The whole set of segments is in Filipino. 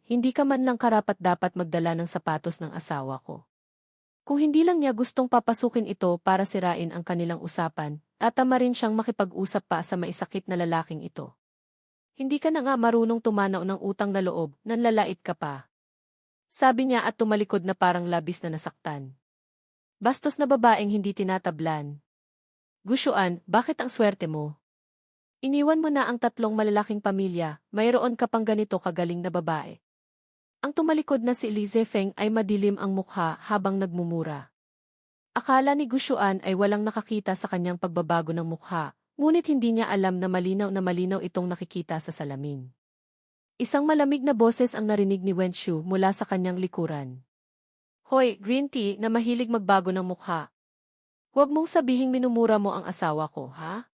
hindi ka man lang karapat-dapat magdala ng sapatos ng asawa ko. Kung hindi lang niya gustong papasukin ito para sirain ang kanilang usapan, tatama rin siyang makipag-usap pa sa maisakit na lalaking ito. Hindi ka na nga marunong tumanaw ng utang na loob, nanlalait ka pa. Sabi niya at tumalikod na parang labis na nasaktan. Bastos na babaeng hindi tinatablan. Gusyuan, bakit ang swerte mo? Iniwan mo na ang 3 malalaking pamilya, mayroon ka pang ganito kagaling na babae. Ang tumalikod na si Lize Feng ay madilim ang mukha habang nagmumura. Akala ni Gusyuan ay walang nakakita sa kanyang pagbabago ng mukha, ngunit hindi niya alam na malinaw itong nakikita sa salamin. Isang malamig na boses ang narinig ni Wenshu mula sa kanyang likuran. Hoy, green tea na mahilig magbago ng mukha. Huwag mong sabihing minumura mo ang asawa ko, ha?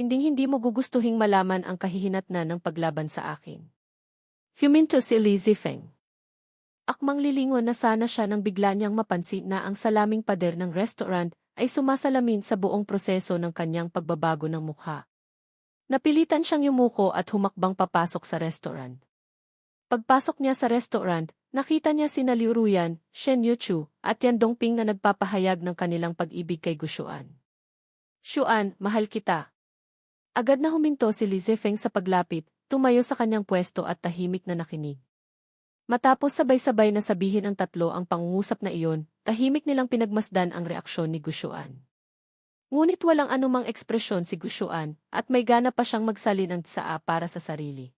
Hinding-hindi mo gugustuhing malaman ang kahihinatnan ng paglaban sa akin. Huminto si Lize Feng. Akmang lilingon na sana siya nang bigla niyang mapansin na ang salaming pader ng restaurant ay sumasalamin sa buong proseso ng kanyang pagbabago ng mukha. Napilitan siyang yumuko at humakbang papasok sa restaurant. Pagpasok niya sa restaurant, nakita niya sina Liu Ruyan, Shen Yuchu, at Yan Dongping na nagpapahayag ng kanilang pag-ibig kay Gusyuan. Shuan, mahal kita. Agad na huminto si Lize Feng sa paglapit, tumayo sa kanyang pwesto at tahimik na nakinig. Matapos sabay-sabay na sabihin ang 3 ang pangungusap na iyon, tahimik nilang pinagmasdan ang reaksyon ni Gusyuan. Ngunit walang anumang ekspresyon si Gusyuan at may gana pa siyang magsalin ng tsaa para sa sarili.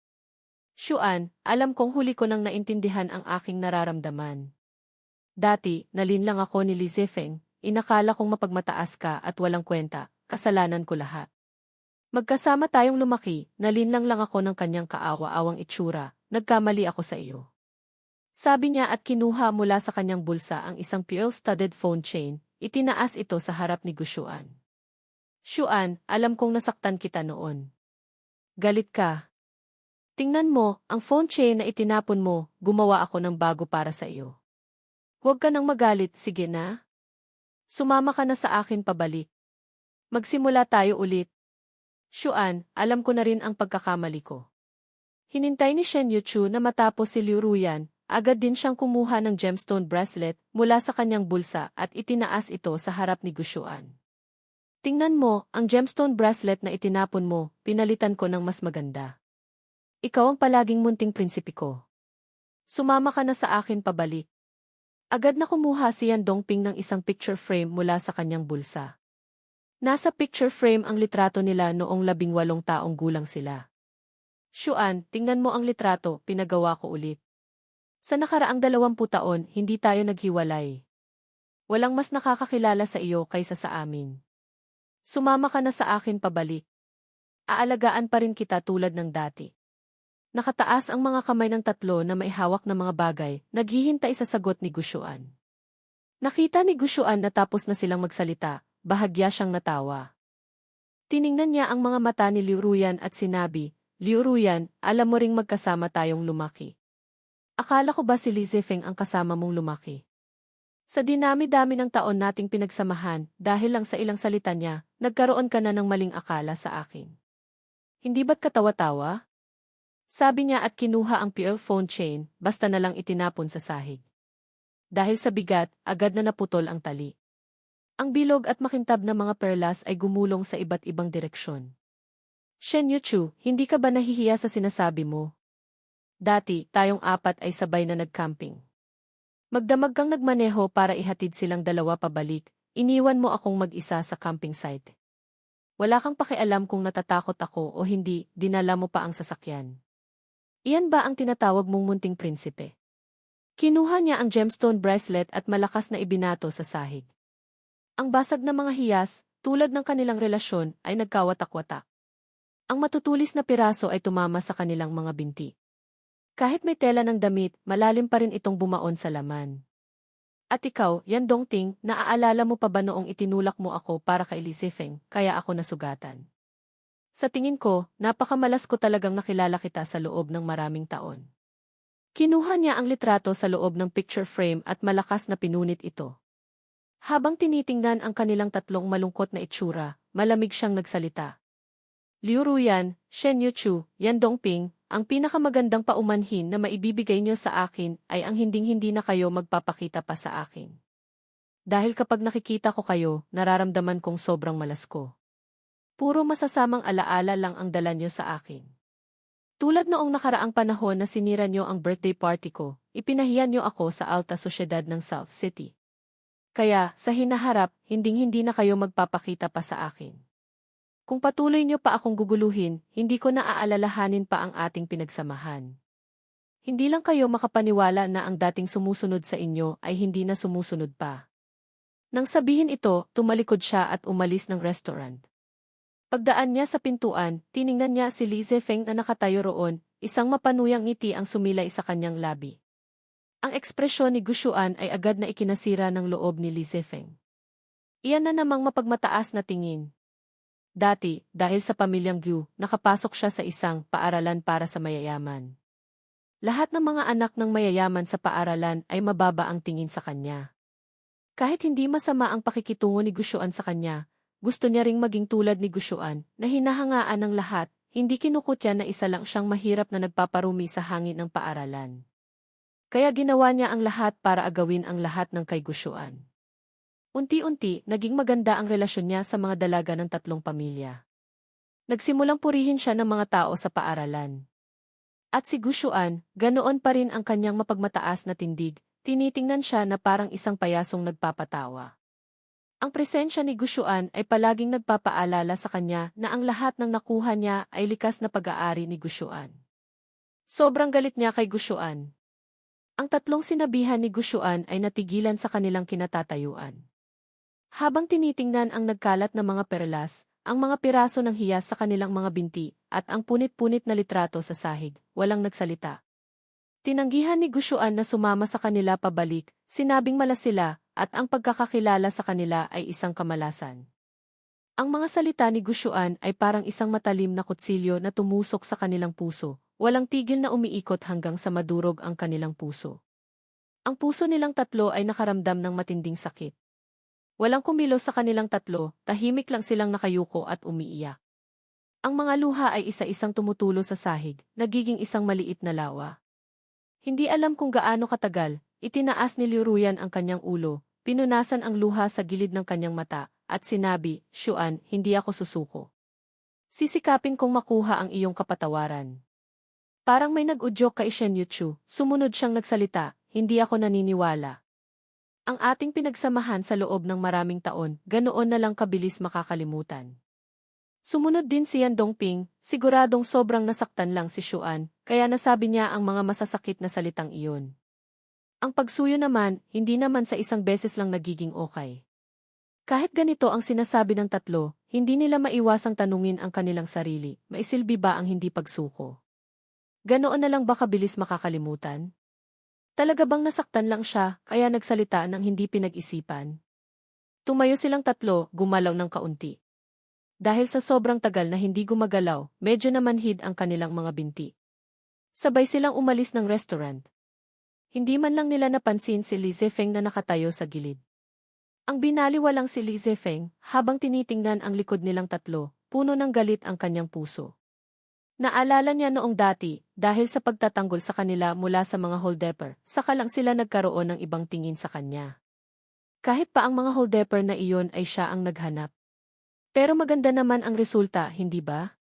Shuan, alam kong huli ko nang naintindihan ang aking nararamdaman. Dati, nalinlang ako ni Lize Feng, inakala kong mapagmataas ka at walang kwenta, kasalanan ko lahat. Magkasama tayong lumaki, nalinlang lang ako ng kanyang kaawa-awang itsura, nagkamali ako sa iyo. Sabi niya at kinuha mula sa kanyang bulsa ang isang pearl-studded phone chain, itinaas ito sa harap ni Gusyuan. Shuan, alam kong nasaktan kita noon. Galit ka. Tingnan mo, ang phone chain na itinapon mo, gumawa ako ng bago para sa iyo. Huwag ka nang magalit, sige na. Sumama ka na sa akin pabalik. Magsimula tayo ulit. Shuan, alam ko na rin ang pagkakamali ko. Hinintay ni Shen Yuchu na matapos si Liu Ruyan, agad din siyang kumuha ng gemstone bracelet mula sa kanyang bulsa at itinaas ito sa harap ni Gusyuan. Tingnan mo, ang gemstone bracelet na itinapon mo, pinalitan ko ng mas maganda. Ikaw ang palaging munting prinsipe ko. Sumama ka na sa akin pabalik. Agad na kumuha si Yan Dongping ng isang picture frame mula sa kanyang bulsa. Nasa picture frame ang litrato nila noong 18 taong gulang sila. Shuan, tingnan mo ang litrato, pinagawa ko ulit. Sa nakaraang 20 taon, hindi tayo naghiwalay. Walang mas nakakakilala sa iyo kaysa sa amin. Sumama ka na sa akin pabalik. Aalagaan pa rin kita tulad ng dati. Nakataas ang mga kamay ng 3 na may hawak na mga bagay, naghihintay sa sagot ni Gusyuan. Nakita ni Gusyuan na tapos na silang magsalita, bahagya siyang natawa. Tiningnan niya ang mga mata ni Liu Ruyan at sinabi, Liu Ruyan, alam mo ring magkasama tayong lumaki. Akala ko ba si Lize Feng ang kasama mong lumaki? Sa dinami-dami ng taon nating pinagsamahan, dahil lang sa ilang salita niya, nagkaroon ka na ng maling akala sa akin. Hindi ba't katawa-tawa? Sabi niya at kinuha ang pearl phone chain, basta na lang itinapon sa sahig. Dahil sa bigat, agad na naputol ang tali. Ang bilog at makintab na mga perlas ay gumulong sa iba't ibang direksyon. Shen Yuchu, hindi ka ba nahihiya sa sinasabi mo? Dati, tayong 4 ay sabay na nag-camping. Magdamag kang nagmaneho para ihatid silang 2 pabalik, iniwan mo akong mag-isa sa camping site. Wala kang pakialam kung natatakot ako o hindi, dinala mo pa ang sasakyan. Iyan ba ang tinatawag mong munting prinsipe? Kinuha niya ang gemstone bracelet at malakas na ibinato sa sahig. Ang basag na mga hiyas, tulad ng kanilang relasyon, ay nagkawatak-watak. Ang matutulis na piraso ay tumama sa kanilang mga binti. Kahit may tela ng damit, malalim pa rin itong bumaon sa laman. At ikaw, Yan Dongting, naaalala mo pa ba noong itinulak mo ako para kay Lize Feng, kaya ako nasugatan? Sa tingin ko, napakamalas ko talagang nakilala kita sa loob ng maraming taon. Kinuha niya ang litrato sa loob ng picture frame at malakas na pinunit ito. Habang tinitingnan ang kanilang 3 malungkot na itsura, malamig siyang nagsalita. Liu Ruyan, Shen Yuchu, Yan Dongping, ang pinakamagandang paumanhin na maibibigay niyo sa akin ay ang hinding-hindi na kayo magpapakita pa sa akin. Dahil kapag nakikita ko kayo, nararamdaman kong sobrang malas ko. Puro masasamang alaala lang ang dala niyo sa akin. Tulad noong nakaraang panahon na sinira niyo ang birthday party ko, ipinahiya niyo ako sa alta sosyedad ng South City. Kaya, sa hinaharap, hinding-hindi na kayo magpapakita pa sa akin. Kung patuloy niyo pa akong guguluhin, hindi ko na aalalahanin pa ang ating pinagsamahan. Hindi lang kayo makapaniwala na ang dating sumusunod sa inyo ay hindi na sumusunod pa. Nang sabihin ito, tumalikod siya at umalis ng restaurant. Pagdaan niya sa pintuan, tiningnan niya si Li Zefeng na nakatayo roon, isang mapanuyang ngiti ang sumilay sa kanyang labi. Ang ekspresyon ni Gushuan ay agad na ikinasira ng loob ni Li Zefeng. Iyan na namang mapagmataas na tingin. Dati, dahil sa pamilyang Gu, nakapasok siya sa isang paaralan para sa mayayaman. Lahat ng mga anak ng mayayaman sa paaralan ay mababa ang tingin sa kanya. Kahit hindi masama ang pakikitungo ni Gushuan sa kanya, gusto niya ring maging tulad ni Gushuan, na hinahangaan ng lahat, hindi kinukutya na isa lang siyang mahirap na nagpaparumi sa hangin ng paaralan. Kaya ginawa niya ang lahat para agawin ang lahat ng kay Gushuan. Unti-unti, naging maganda ang relasyon niya sa mga dalaga ng tatlong pamilya. Nagsimulang purihin siya ng mga tao sa paaralan. At si Gushuan, ganoon pa rin ang kanyang mapagmataas na tindig, tinitingnan siya na parang isang payasong nagpapatawa. Ang presensya ni Gushuan ay palaging nagpapaalala sa kanya na ang lahat ng nakuha niya ay likas na pag-aari ni Gushuan. Sobrang galit niya kay Gushuan. Ang tatlong sinabihan ni Gushuan ay natigilan sa kanilang kinatatayuan. Habang tinitingnan ang nagkalat na mga perlas, ang mga piraso ng hiyas sa kanilang mga binti, at ang punit-punit na litrato sa sahig, walang nagsalita. Tinanggihan ni Gushuan na sumama sa kanila pabalik, sinabing malas sila, at ang pagkakakilala sa kanila ay isang kamalasan. Ang mga salita ni Gushuan ay parang isang matalim na kutsilyo na tumusok sa kanilang puso, walang tigil na umiikot hanggang sa madurog ang kanilang puso. Ang puso nilang tatlo ay nakaramdam ng matinding sakit. Walang kumilos sa kanilang tatlo, tahimik lang silang nakayuko at umiiyak. Ang mga luha ay isa-isang tumutulo sa sahig, nagiging isang maliit na lawa. Hindi alam kung gaano katagal, itinaas ni Liu Ruyan ang kanyang ulo, pinunasan ang luha sa gilid ng kanyang mata, at sinabi, "Xuan, hindi ako susuko. Sisikapin kong makuha ang iyong kapatawaran." Parang may nag-udyok kay Shen Yuchu, sumunod siyang nagsalita, "Hindi ako naniniwala. Ang ating pinagsamahan sa loob ng maraming taon, ganoon na lang kabilis makakalimutan." Sumunod din si Yan Dongping, siguradong sobrang nasaktan lang si Xuan, kaya nasabi niya ang mga masasakit na salitang iyon. Ang pagsuyo naman, hindi naman sa isang beses lang nagiging okay. Kahit ganito ang sinasabi ng tatlo, hindi nila maiwasang tanungin ang kanilang sarili, maisilbi ba ang hindi pagsuko? Ganoon na lang ba kabilis makakalimutan? Talaga bang nasaktan lang siya, kaya nagsalita ng hindi pinag-isipan? Tumayo silang tatlo, gumalaw ng kaunti. Dahil sa sobrang tagal na hindi gumagalaw, medyo namanhid ang kanilang mga binti. Sabay silang umalis ng restaurant. Hindi man lang nila napansin si Li Zefeng na nakatayo sa gilid. Ang binaliwalang si Li Zefeng, habang tinitingnan ang likod nilang tatlo, puno ng galit ang kanyang puso. Naalala niya noong dati, dahil sa pagtatanggol sa kanila mula sa mga holdepper, saka lang sila nagkaroon ng ibang tingin sa kanya. Kahit pa ang mga holdepper na iyon ay siya ang naghanap. Pero maganda naman ang resulta, hindi ba?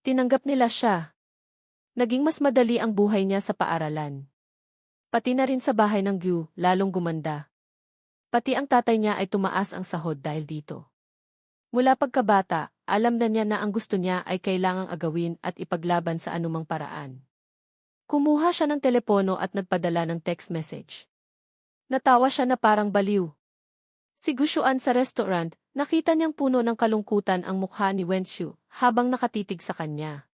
Tinanggap nila siya. Naging mas madali ang buhay niya sa paaralan. Pati na rin sa bahay ng Gu, lalong gumanda. Pati ang tatay niya ay tumaas ang sahod dahil dito. Mula pagkabata, alam na niya na ang gusto niya ay kailangang agawin at ipaglaban sa anumang paraan. Kumuha siya ng telepono at nagpadala ng text message. Natawa siya na parang baliw. Si Gushuan sa restaurant, nakita niyang puno ng kalungkutan ang mukha ni Wenshu habang nakatitig sa kanya.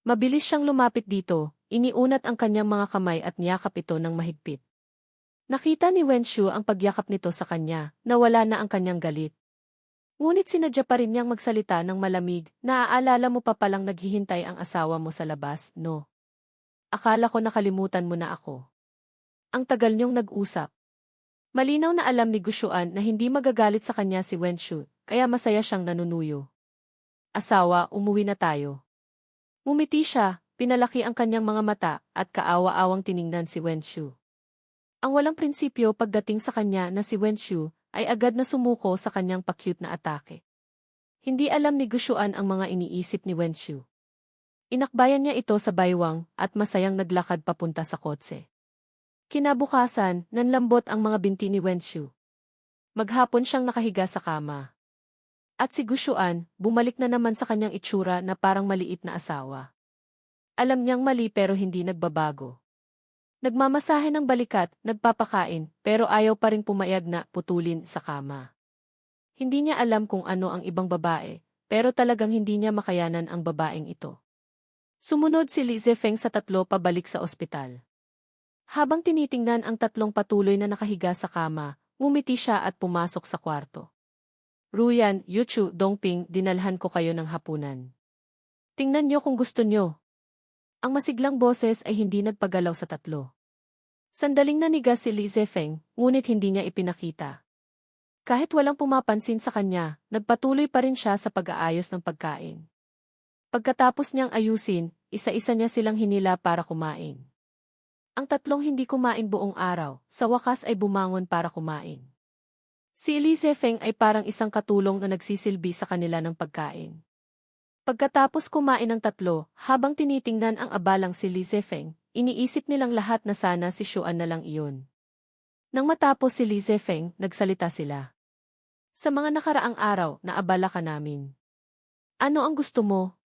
Mabilis siyang lumapit dito, iniunat ang kanyang mga kamay at niyakap ito ng mahigpit. Nakita ni Wenshu ang pagyakap nito sa kanya, nawala na ang kanyang galit. Ngunit sinadya pa rin niyang magsalita ng malamig, naaalala mo pa palang naghihintay ang asawa mo sa labas, no? Akala ko nakalimutan mo na ako. Ang tagal niyong nag-usap. Malinaw na alam ni Gushuan na hindi magagalit sa kanya si Wenshu, kaya masaya siyang nanunuyo. Asawa, umuwi na tayo. Ngumiti siya, pinalaki ang kanyang mga mata at kaawa-awang tiningnan si Wenshu. Ang walang prinsipyo pagdating sa kanya na si Wenshu ay agad na sumuko sa kanyang pa-cute na atake. Hindi alam ni Gushuan ang mga iniisip ni Wenshu. Inakbayan niya ito sa baywang at masayang naglakad papunta sa kotse. Kinabukasan, nanlambot ang mga binti ni Wenshu. Maghapon siyang nakahiga sa kama. At si Gushuan, bumalik na naman sa kanyang itsura na parang maliit na asawa. Alam niyang mali pero hindi nagbabago. Nagmamasahe ng balikat, nagpapakain, pero ayaw pa ring pumayag na putulin sa kama. Hindi niya alam kung ano ang ibang babae, pero talagang hindi niya makayanan ang babaeng ito. Sumunod si Li Zefeng sa tatlo pabalik sa ospital. Habang tinitingnan ang tatlong patuloy na nakahiga sa kama, ngumiti siya at pumasok sa kwarto. Ruyan, Yuchu, Dongping, dinalhan ko kayo ng hapunan. Tingnan niyo kung gusto niyo. Ang masiglang boses ay hindi nagpagalaw sa tatlo. Sandaling nanigas si Li Zefeng, ngunit hindi niya ipinakita. Kahit walang pumapansin sa kanya, nagpatuloy pa rin siya sa pag-aayos ng pagkain. Pagkatapos niyang ayusin, isa-isa niya silang hinila para kumain. Ang tatlong hindi kumain buong araw, sa wakas ay bumangon para kumain. Si Li Zefeng ay parang isang katulong na nagsisilbi sa kanila ng pagkain. Pagkatapos kumain ng tatlo, habang tinitingnan ang abalang si Li Zefeng, iniisip nilang lahat na sana si Xuan na lang iyon. Nang matapos si Li Zefeng, nagsalita sila. Sa mga nakaraang araw, naabala ka namin. Ano ang gusto mo?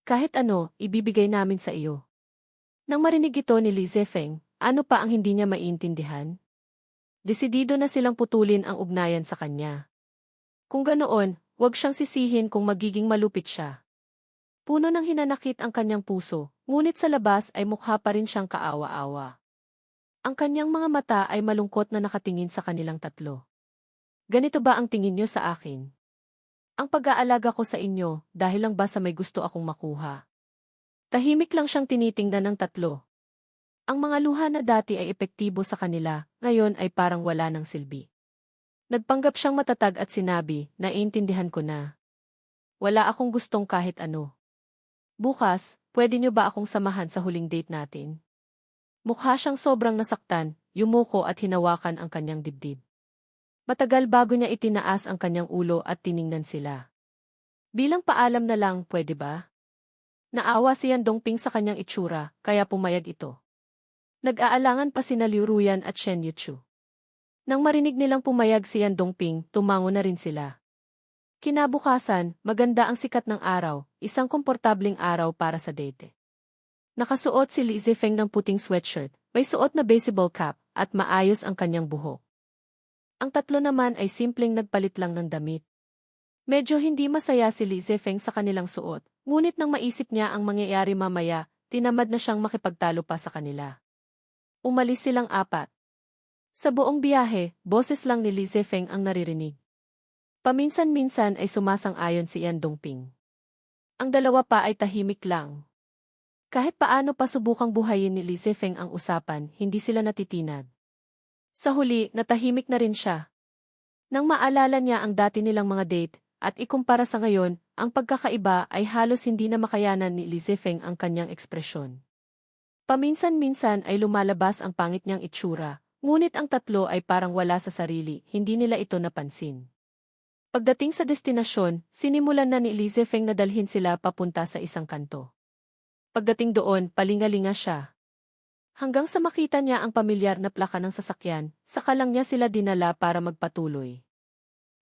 Kahit ano, ibibigay namin sa iyo. Nang marinig ito ni Li Zefeng, ano pa ang hindi niya maintindihan? Desidido na silang putulin ang ugnayan sa kanya. Kung ganoon, huwag siyang sisihin kung magiging malupit siya. Puno ng hinanakit ang kanyang puso, ngunit sa labas ay mukha pa rin siyang kaawa-awa. Ang kanyang mga mata ay malungkot na nakatingin sa kanilang tatlo. Ganito ba ang tingin niyo sa akin? Ang pag-aalaga ko sa inyo, dahil lang ba sa may gusto akong makuha? Tahimik lang siyang tinitingnan ng tatlo. Ang mga luha na dati ay epektibo sa kanila, ngayon ay parang wala ng silbi. Nagpanggap siyang matatag at sinabi, naiintindihan ko na. Wala akong gustong kahit ano. Bukas, pwede niyo ba akong samahan sa huling date natin? Mukha siyang sobrang nasaktan, yumuko at hinawakan ang kanyang dibdib. Matagal bago niya itinaas ang kanyang ulo at tiningnan sila. Bilang paalam na lang, pwede ba? Naawa si Yan Dongping sa kanyang itsura, kaya pumayag ito. Nag-aalangan pa sina Liu Ruyan at Shen Yuchu. Nang marinig nilang pumayag si Yan Dongping, tumango na rin sila. Kinabukasan, maganda ang sikat ng araw, isang komportabling araw para sa date. Nakasuot si Li Zefeng ng puting sweatshirt, may suot na baseball cap, at maayos ang kanyang buhok. Ang tatlo naman ay simpleng nagpalit lang ng damit. Medyo hindi masaya si Li Zefeng sa kanilang suot, ngunit nang maisip niya ang mangyayari mamaya, tinamad na siyang makipagtalo pa sa kanila. Umalis silang apat. Sa buong biyahe, boses lang ni Li Zefeng ang naririnig. Paminsan-minsan ay sumasang-ayon si Yan Dongping. Ang dalawa pa ay tahimik lang. Kahit paano pa subukang buhayin ni Li Zefeng ang usapan, hindi sila natitinag. Sa huli, natahimik na rin siya. Nang maalala niya ang dati nilang mga date, at ikumpara sa ngayon, ang pagkakaiba ay halos hindi na makayanan ni Li Zefeng ang kanyang ekspresyon. Paminsan-minsan ay lumalabas ang pangit niyang itsura, ngunit ang tatlo ay parang wala sa sarili, hindi nila ito napansin. Pagdating sa destinasyon, sinimulan na ni Li Zefeng na dalhin sila papunta sa isang kanto. Pagdating doon, palingalinga siya. Hanggang sa makita niya ang pamilyar na plaka ng sasakyan, saka lang niya sila dinala para magpatuloy.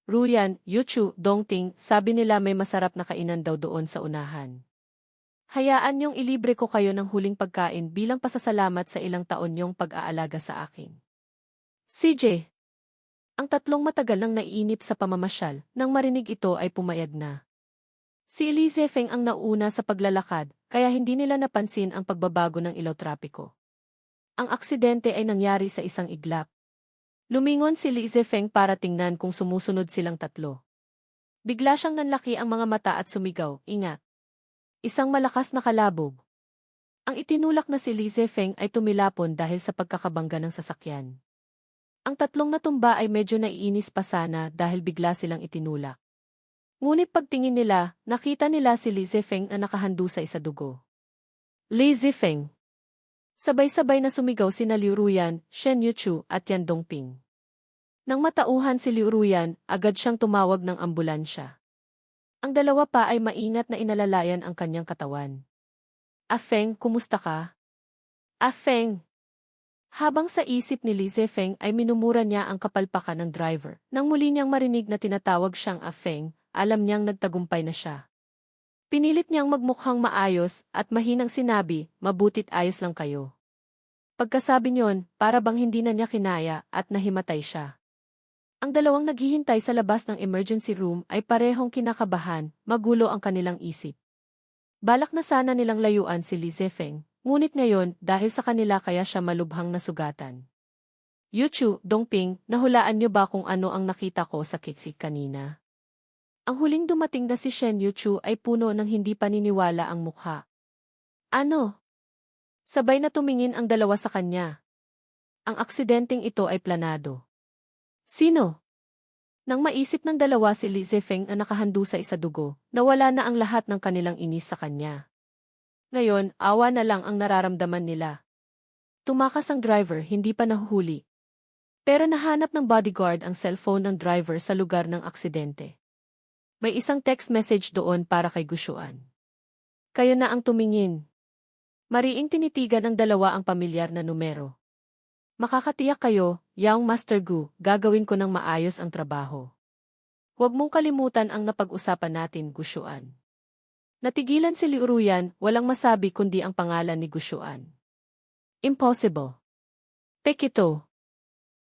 Ruyan, Yuchu, Dongting, sabi nila may masarap na kainan daw doon sa unahan. Hayaan niyong ilibre ko kayo ng huling pagkain bilang pasasalamat sa ilang taon niyong pag-aalaga sa akin. CJ. Ang tatlong matagal nang naiinip sa pamamasyal, nang marinig ito ay pumayag na. Si Li Zefeng ang nauna sa paglalakad, kaya hindi nila napansin ang pagbabago ng ilaw trapiko. Ang aksidente ay nangyari sa isang iglap. Lumingon si Li Zefeng para tingnan kung sumusunod silang tatlo. Bigla siyang nanlaki ang mga mata at sumigaw, ingat. Isang malakas na kalabog. Ang itinulak na si Li Zefeng ay tumilapon dahil sa pagkakabangga ng sasakyan. Ang tatlong natumba ay medyo naiinis pa sana dahil bigla silang itinulak. Ngunit pagtingin nila, nakita nila si Li Zefeng na nakahandu sa isa dugo. Li Zifeng. Sabay-sabay na sumigaw sina Liu Ruyan, Shen Yuchu at Yan Dongping. Nang matauhan si Liu Ruyan, agad siyang tumawag ng ambulansya. Ang dalawa pa ay maingat na inalalayan ang kanyang katawan. Feng, kumusta ka? Feng. Habang sa isip ni Li Zifeng ay minumura niya ang kapalpakan ng driver. Nang muli niyang marinig na tinatawag siyang Feng, alam niyang nagtagumpay na siya. Pinilit niyang magmukhang maayos at mahinang sinabi, mabutit ayos lang kayo. Pagkasabi niyon, para bang hindi na niya kinaya at nahimatay siya. Ang dalawang naghihintay sa labas ng emergency room ay parehong kinakabahan, magulo ang kanilang isip. Balak na sana nilang layuan si Li Zifeng, ngunit ngayon dahil sa kanila kaya siya malubhang nasugatan. Yuchu, Dongping, nahulaan niyo ba kung ano ang nakita ko sa kikik kanina? Ang huling dumating na si Shen Yuchu ay puno ng hindi paniniwala ang mukha. Ano? Sabay na tumingin ang dalawa sa kanya. Ang aksidenteng ito ay planado. Sino? Nang maisip ng dalawa si Li Zifeng na nakahandusay sa dugo, nawala na ang lahat ng kanilang inis sa kanya. Ngayon, awa na lang ang nararamdaman nila. Tumakas ang driver, hindi pa nahuhuli. Pero nahanap ng bodyguard ang cellphone ng driver sa lugar ng aksidente. May isang text message doon para kay Gushuan. Kayo na ang tumingin. Mariing tinitigan ng dalawa ang pamilyar na numero. Makakatiyak kayo, Yang Master Gu, gagawin ko ng maayos ang trabaho. Huwag mong kalimutan ang napag-usapan natin, Gushuan. Natigilan si Liu Ruyan, walang masabi kundi ang pangalan ni Gushuan. Impossible. Pekito.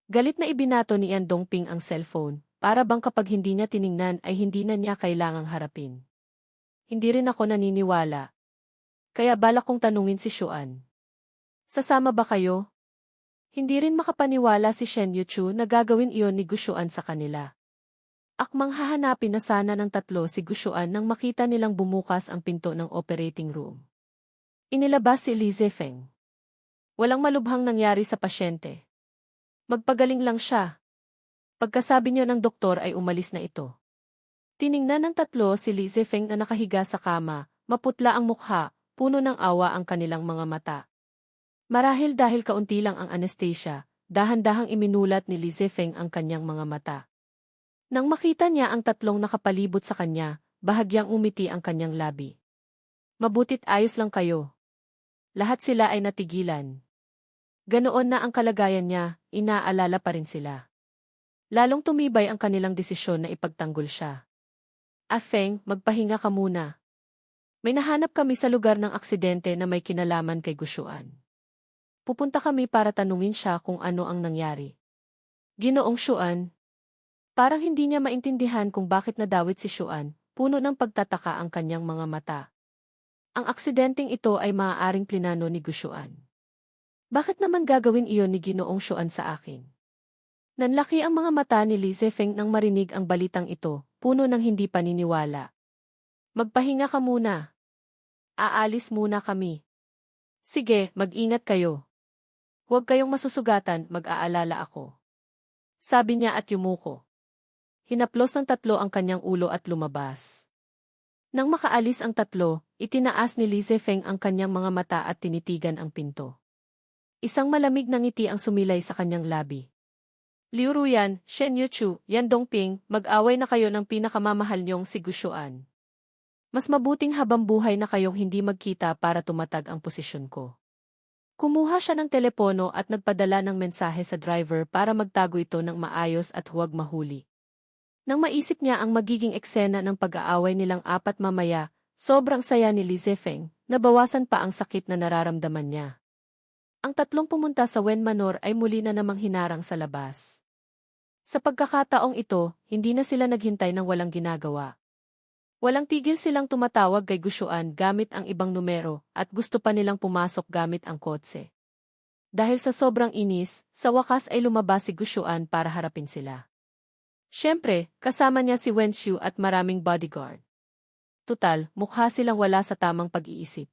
Galit na ibinato ni Yan Dongping ang cellphone. Para bang kapag hindi niya tiningnan ay hindi na niya kailangang harapin. Hindi rin ako naniniwala. Kaya balak kong tanungin si Xuan. Sasama ba kayo? Hindi rin makapaniwala si Shen Yuchu na gagawin iyon ni Gushuan sa kanila. Akmang hahanapin na sana ng tatlo si Gushuan nang makita nilang bumukas ang pinto ng operating room. Inilabas si Li Zifeng. Walang malubhang nangyari sa pasyente. Magpagaling lang siya. Pagkasabi niyo ng doktor ay umalis na ito. Tiningnan ng tatlo si Li Zifeng na nakahiga sa kama, maputla ang mukha, puno ng awa ang kanilang mga mata. Marahil dahil kaunti lang ang anesthesia, dahan-dahang iminulat ni Li Zifeng ang kanyang mga mata. Nang makita niya ang tatlong nakapalibot sa kanya, bahagyang umiti ang kanyang labi. Mabutit ayos lang kayo. Lahat sila ay natigilan. Ganoon na ang kalagayan niya, inaalala pa rin sila. Lalong tumibay ang kanilang desisyon na ipagtanggol siya. Feng, magpahinga ka muna. May nahanap kami sa lugar ng aksidente na may kinalaman kay Gushuan. Pupunta kami para tanungin siya kung ano ang nangyari. Ginoong Xuan. Parang hindi niya maintindihan kung bakit nadawit si Xuan, puno ng pagtataka ang kanyang mga mata. Ang aksidenteng ito ay maaaring plinano ni Gushuan. Bakit naman gagawin iyon ni Ginoong Xuan sa akin? Nanlaki ang mga mata ni Li Zifeng nang marinig ang balitang ito, puno ng hindi paniniwala. Magpahinga ka muna. Aalis muna kami. Sige, mag-ingat kayo. Huwag kayong masusugatan, mag-aalala ako. Sabi niya at yumuko. Hinaplos ng tatlo ang kanyang ulo at lumabas. Nang makaalis ang tatlo, itinaas ni Li Zifeng ang kanyang mga mata at tinitigan ang pinto. Isang malamig na ngiti ang sumilay sa kanyang labi. Liu Ruyan, Shen Yuchu, Yan Dongping, mag-away na kayo ng pinakamamahal niyong si Gushuan. Mas mabuting habang buhay na kayong hindi magkita para tumatag ang posisyon ko. Kumuha siya ng telepono at nagpadala ng mensahe sa driver para magtago ito ng maayos at huwag mahuli. Nang maisip niya ang magiging eksena ng pag-aaway nilang apat mamaya, sobrang saya ni Li Zifeng, nabawasan pa ang sakit na nararamdaman niya. Ang tatlong pumunta sa Wen Manor ay muli na namang hinarang sa labas. Sa pagkakataong ito, hindi na sila naghintay ng walang ginagawa. Walang tigil silang tumatawag kay Gushuan gamit ang ibang numero at gusto pa nilang pumasok gamit ang kotse. Dahil sa sobrang inis, sa wakas ay lumabas si Gushuan para harapin sila. Siyempre, kasama niya si Wen Xiu at maraming bodyguard. Tutal, mukha silang wala sa tamang pag-iisip.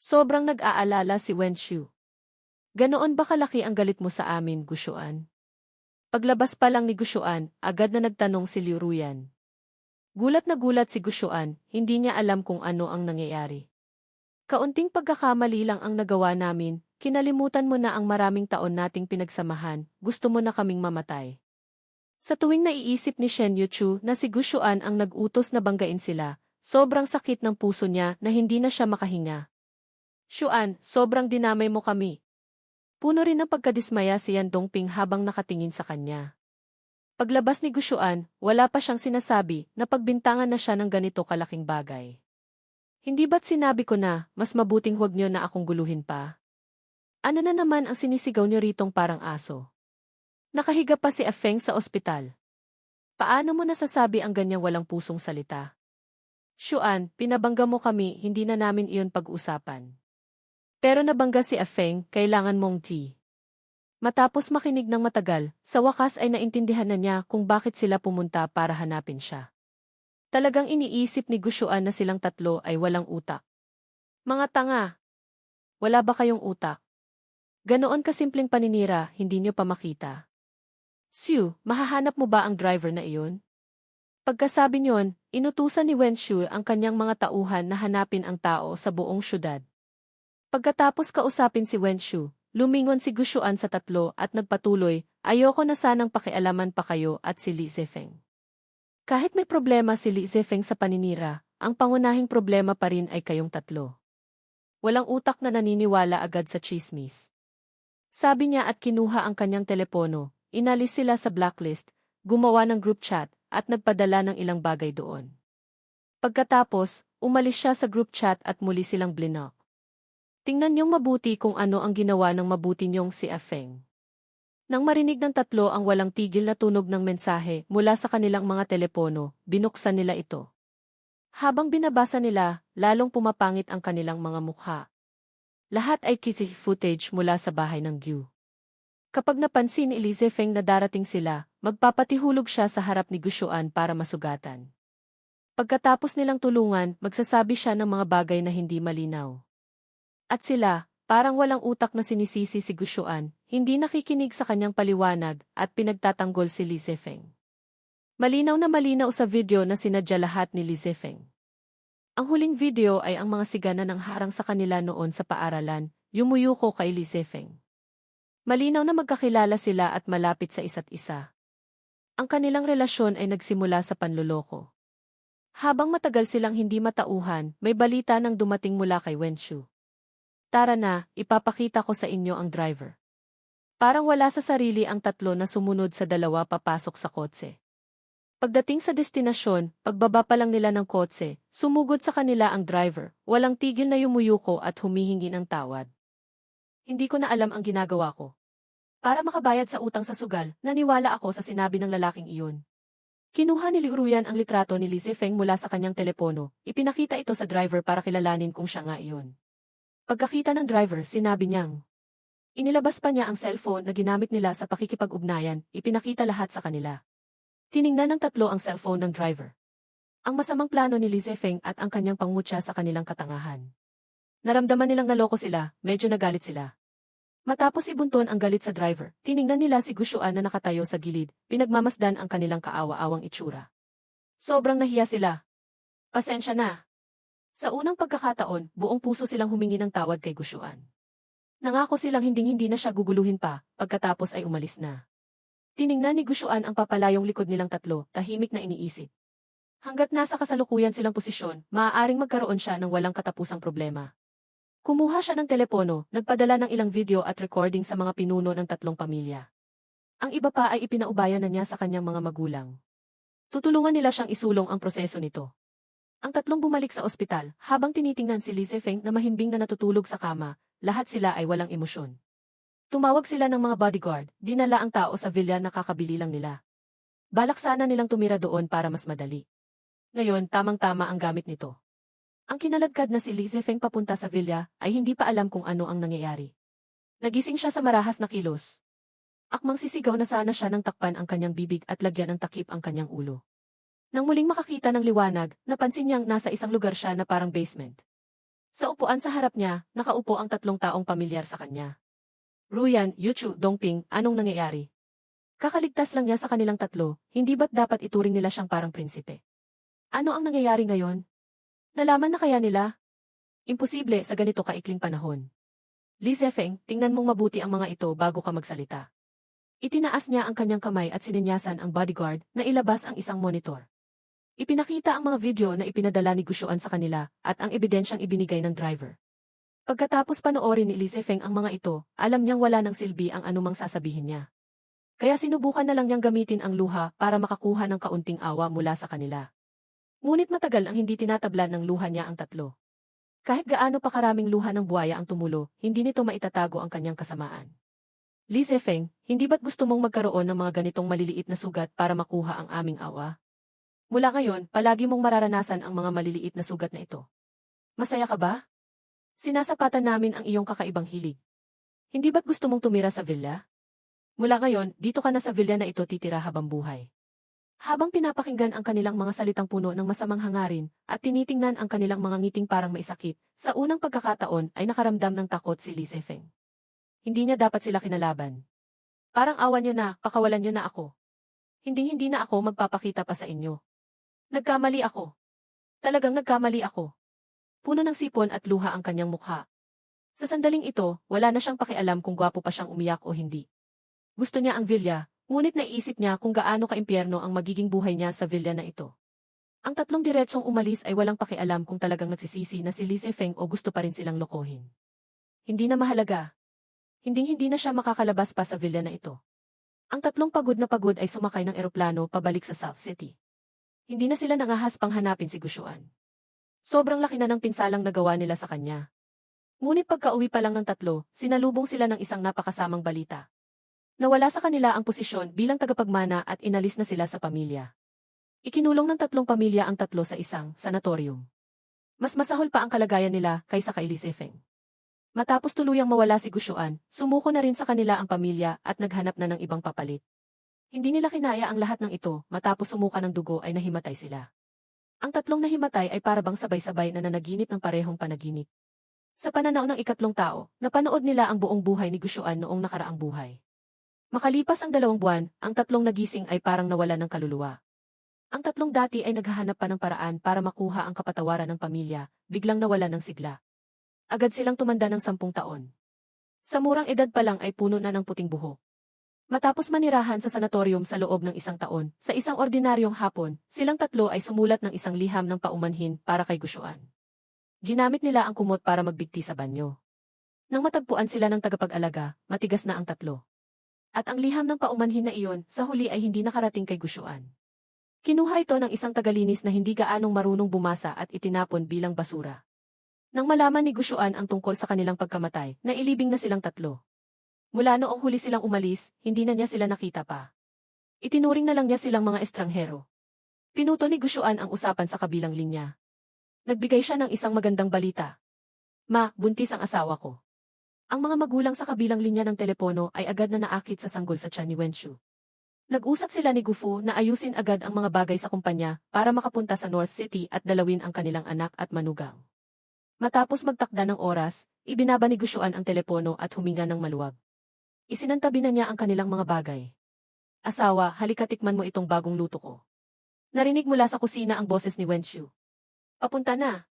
Sobrang nag-aalala si Wen Xiu. Ganoon ba kalaki ang galit mo sa amin, Gushuan? Paglabas pa lang ni Gushuan, agad na nagtanong si Liu Ruyan. Gulat na gulat si Gushuan, hindi niya alam kung ano ang nangyayari. Kaunting pagkakamali lang ang nagawa namin, kinalimutan mo na ang maraming taon nating pinagsamahan, gusto mo na kaming mamatay. Sa tuwing naiisip ni Shen Yuchu na si Gushuan ang nag-utos na banggain sila, sobrang sakit ng puso niya na hindi na siya makahinga. Shuan, sobrang dinamay mo kami. Puno rin ng pagkadismaya si Yan Dongping habang nakatingin sa kanya. Paglabas ni Gushuan, wala pa siyang sinasabi na pagbintangan na siya ng ganito kalaking bagay. Hindi ba't sinabi ko na, mas mabuting huwag niyo na akong guluhin pa? Ano na naman ang sinisigaw niyo ritong parang aso? Nakahiga pa si Afeng sa ospital. Paano mo nasasabi ang ganyang walang pusong salita? Shuan, pinabangga mo kami, hindi na namin iyon pag-usapan. Pero nabangga si Afeng, kailangan mong tea. Matapos makinig ng matagal, sa wakas ay naintindihan na niya kung bakit sila pumunta para hanapin siya. Talagang iniisip ni Gushuan na silang tatlo ay walang utak. Mga tanga! Wala ba kayong utak? Ganoon kasimpleng paninira, hindi niyo pa makita. Siu, mahahanap mo ba ang driver na iyon? Pagkasabi niyon, inutusan ni Wen Shu ang kanyang mga tauhan na hanapin ang tao sa buong syudad. Pagkatapos kausapin si Wen Shu, lumingon si Gushuan sa tatlo at nagpatuloy, ayoko na sanang pakialaman pa kayo at si Li Zifeng. Kahit may problema si Li Zifeng sa paninira, ang pangunahing problema pa rin ay kayong tatlo. Walang utak na naniniwala agad sa chismis. Sabi niya at kinuha ang kanyang telepono, inalis sila sa blacklist, gumawa ng group chat, at nagpadala ng ilang bagay doon. Pagkatapos, umalis siya sa group chat at muli silang blinok. Tingnan niyong mabuti kung ano ang ginawa ng mabuti niyong si Afeng. Nang marinig ng tatlo ang walang tigil na tunog ng mensahe mula sa kanilang mga telepono, binuksan nila ito. Habang binabasa nila, lalong pumapangit ang kanilang mga mukha. Lahat ay CCTV footage mula sa bahay ng Gyu. Kapag napansin ni Li Zifeng na darating sila, magpapatihulog siya sa harap ni Gushuan para masugatan. Pagkatapos nilang tulungan, magsasabi siya ng mga bagay na hindi malinaw. At sila, parang walang utak na sinisisi si Gushuan, hindi nakikinig sa kanyang paliwanag at pinagtatanggol si Li Zifeng. Malinaw na malinaw sa video na sinadya lahat ni Li Zifeng. Ang huling video ay ang mga sigana ng harang sa kanila noon sa paaralan, yumuyuko kay Li Zifeng. Malinaw na magkakilala sila at malapit sa isa't isa. Ang kanilang relasyon ay nagsimula sa panloloko. Habang matagal silang hindi matauhan, may balita nang dumating mula kay Wen Shu. Tara na, ipapakita ko sa inyo ang driver. Parang wala sa sarili ang tatlo na sumunod sa dalawa papasok sa kotse. Pagdating sa destinasyon, pagbaba pa lang nila ng kotse, sumugod sa kanila ang driver, walang tigil na yumuyuko at humihingi ng tawad. Hindi ko na alam ang ginagawa ko. Para makabayad sa utang sa sugal, naniwala ako sa sinabi ng lalaking iyon. Kinuha ni Liu Ruyan ang litrato ni Li Zifeng mula sa kanyang telepono, ipinakita ito sa driver para kilalanin kung siya nga iyon. Pagkakita ng driver, sinabi niyang, inilabas pa niya ang cellphone na ginamit nila sa pakikipag-ugnayan, ipinakita lahat sa kanila. Tiningnan ng tatlo ang cellphone ng driver. Ang masamang plano ni Li Zifeng at ang kanyang pangmutya sa kanilang katangahan. Naramdaman nilang naloko sila, medyo nagalit sila. Matapos ibunton ang galit sa driver, tiningnan nila si Gushuan na nakatayo sa gilid, pinagmamasdan ang kanilang kaawa-awang itsura. Sobrang nahiya sila. Pasensya na. Sa unang pagkakataon, buong puso silang humingi ng tawad kay Gushuan. Nangako silang hinding-hindi na siya guguluhin pa, pagkatapos ay umalis na. Tiningnan ni Gushuan ang papalayong likod nilang tatlo, tahimik na iniisip. Hanggat nasa kasalukuyan silang posisyon, maaaring magkaroon siya ng walang katapusang problema. Kumuha siya ng telepono, nagpadala ng ilang video at recording sa mga pinuno ng tatlong pamilya. Ang iba pa ay ipinaubayan na niya sa kanyang mga magulang. Tutulungan nila siyang isulong ang proseso nito. Ang tatlong bumalik sa ospital, habang tinitingnan si Li Zifeng na mahimbing na natutulog sa kama, lahat sila ay walang emosyon. Tumawag sila ng mga bodyguard, dinala ang tao sa villa na kakabili lang nila. Balak sana nilang tumira doon para mas madali. Ngayon, tamang-tama ang gamit nito. Ang kinalagkad na si Li Zifeng papunta sa villa ay hindi pa alam kung ano ang nangyayari. Nagising siya sa marahas na kilos. Akmang sisigaw na sana siya nang takpan ang kanyang bibig at lagyan ng takip ang kanyang ulo. Nang muling makakita ng liwanag, napansin niyang nasa isang lugar siya na parang basement. Sa upuan sa harap niya, nakaupo ang tatlong taong pamilyar sa kanya. Ruyan, Yuchu, Dongping, anong nangyayari? Kakaligtas lang niya sa kanilang tatlo, hindi ba't dapat ituring nila siyang parang prinsipe? Ano ang nangyayari ngayon? Nalaman na kaya nila? Imposible sa ganito kaikling panahon. Li Zefeng, tingnan mong mabuti ang mga ito bago ka magsalita. Itinaas niya ang kanyang kamay at sininyasan ang bodyguard na ilabas ang isang monitor. Ipinakita ang mga video na ipinadala ni Gushuan sa kanila at ang ebidensyang ibinigay ng driver. Pagkatapos panoorin ni Li Zefeng ang mga ito, alam niyang wala ng silbi ang anumang sasabihin niya. Kaya sinubukan na lang niyang gamitin ang luha para makakuha ng kaunting awa mula sa kanila. Ngunit matagal ang hindi tinatablan ng luha niya ang tatlo. Kahit gaano pa karaming luha ng buhaya ang tumulo, hindi nito maitatago ang kanyang kasamaan. Li Zefeng, hindi ba't gusto mong magkaroon ng mga ganitong maliliit na sugat para makuha ang aming awa? Mula ngayon, palagi mong mararanasan ang mga maliliit na sugat na ito. Masaya ka ba? Sinasapatan namin ang iyong kakaibang hilig. Hindi ba't gusto mong tumira sa villa? Mula ngayon, dito ka na sa villa na ito titira habang buhay. Habang pinapakinggan ang kanilang mga salitang puno ng masamang hangarin at tinitingnan ang kanilang mga ngiting parang maisakit, sa unang pagkakataon ay nakaramdam ng takot si Li Zefeng. Hindi niya dapat sila kinalaban. Parang awan niyo na, pakawalan niyo na ako. Hindi na ako magpapakita pa sa inyo. Nagkamali ako. Talagang nagkamali ako. Puno ng sipon at luha ang kanyang mukha. Sa sandaling ito, wala na siyang pakialam kung gwapo pa siyang umiyak o hindi. Gusto niya ang villa, ngunit naiisip niya kung gaano ka-impyerno ang magiging buhay niya sa villa na ito. Ang tatlong diretsong umalis ay walang pakialam kung talagang nagsisisi na si Li Zefeng o gusto pa rin silang lokohin. Hindi na mahalaga. Hindi na siya makakalabas pa sa villa na ito. Ang tatlong pagod ay sumakay ng eroplano pabalik sa South City. Hindi na sila nangahas pang hanapin si Gushuan. Sobrang laki na ng pinsalang nagawa nila sa kanya. Ngunit pagka-uwi pa lang ng tatlo, sinalubong sila ng isang napakasamang balita. Nawala sa kanila ang posisyon bilang tagapagmana at inalis na sila sa pamilya. Ikinulong ng tatlong pamilya ang tatlo sa isang sanatorium. Mas masahol pa ang kalagayan nila kaysa kay Li Zefeng. Matapos tuluyang mawala si Gushuan, sumuko na rin sa kanila ang pamilya at naghanap na ng ibang papalit. Hindi nila kinaya ang lahat ng ito, matapos sumuka ng dugo ay nahimatay sila. Ang tatlong nahimatay ay parabang sabay-sabay na nanaginip ng parehong panaginip. Sa pananaw ng ikatlong tao, napanood nila ang buong buhay ni Gushuan noong nakaraang buhay. Makalipas ang 2 buwan, ang tatlong nagising ay parang nawala ng kaluluwa. Ang tatlong dati ay naghahanap pa ng paraan para makuha ang kapatawaran ng pamilya, biglang nawala ng sigla. Agad silang tumanda ng 10 taon. Sa murang edad pa lang ay puno na ng puting buhok. Matapos manirahan sa sanatorium sa loob ng 1 taon, sa isang ordinaryong hapon, silang tatlo ay sumulat ng isang liham ng paumanhin para kay Gushuan. Ginamit nila ang kumot para magbigti sa banyo. Nang matagpuan sila ng tagapag-alaga, matigas na ang tatlo. At ang liham ng paumanhin na iyon, sa huli ay hindi nakarating kay Gushuan. Kinuha ito ng isang tagalinis na hindi gaanong marunong bumasa at itinapon bilang basura. Nang malaman ni Gushuan ang tungkol sa kanilang pagkamatay, nailibing na silang tatlo. Mula noong huli silang umalis, hindi na niya sila nakita pa. Itinuring na lang niya silang mga estranghero. Pinuto ni Gushuan ang usapan sa kabilang linya. Nagbigay siya ng isang magandang balita. Ma, buntis ang asawa ko. Ang mga magulang sa kabilang linya ng telepono ay agad na naakit sa sanggol sa tiyan ni Wenshu. Nag-usap sila ni Gufu na ayusin agad ang mga bagay sa kumpanya para makapunta sa North City at dalawin ang kanilang anak at manugang. Matapos magtakda ng oras, ibinaba ni Gushuan ang telepono at huminga ng maluwag. Isinantabi na niya ang kanilang mga bagay. Asawa, halika tikman mo itong bagong luto ko. Narinig mula sa kusina ang boses ni Wenshu. Papunta na.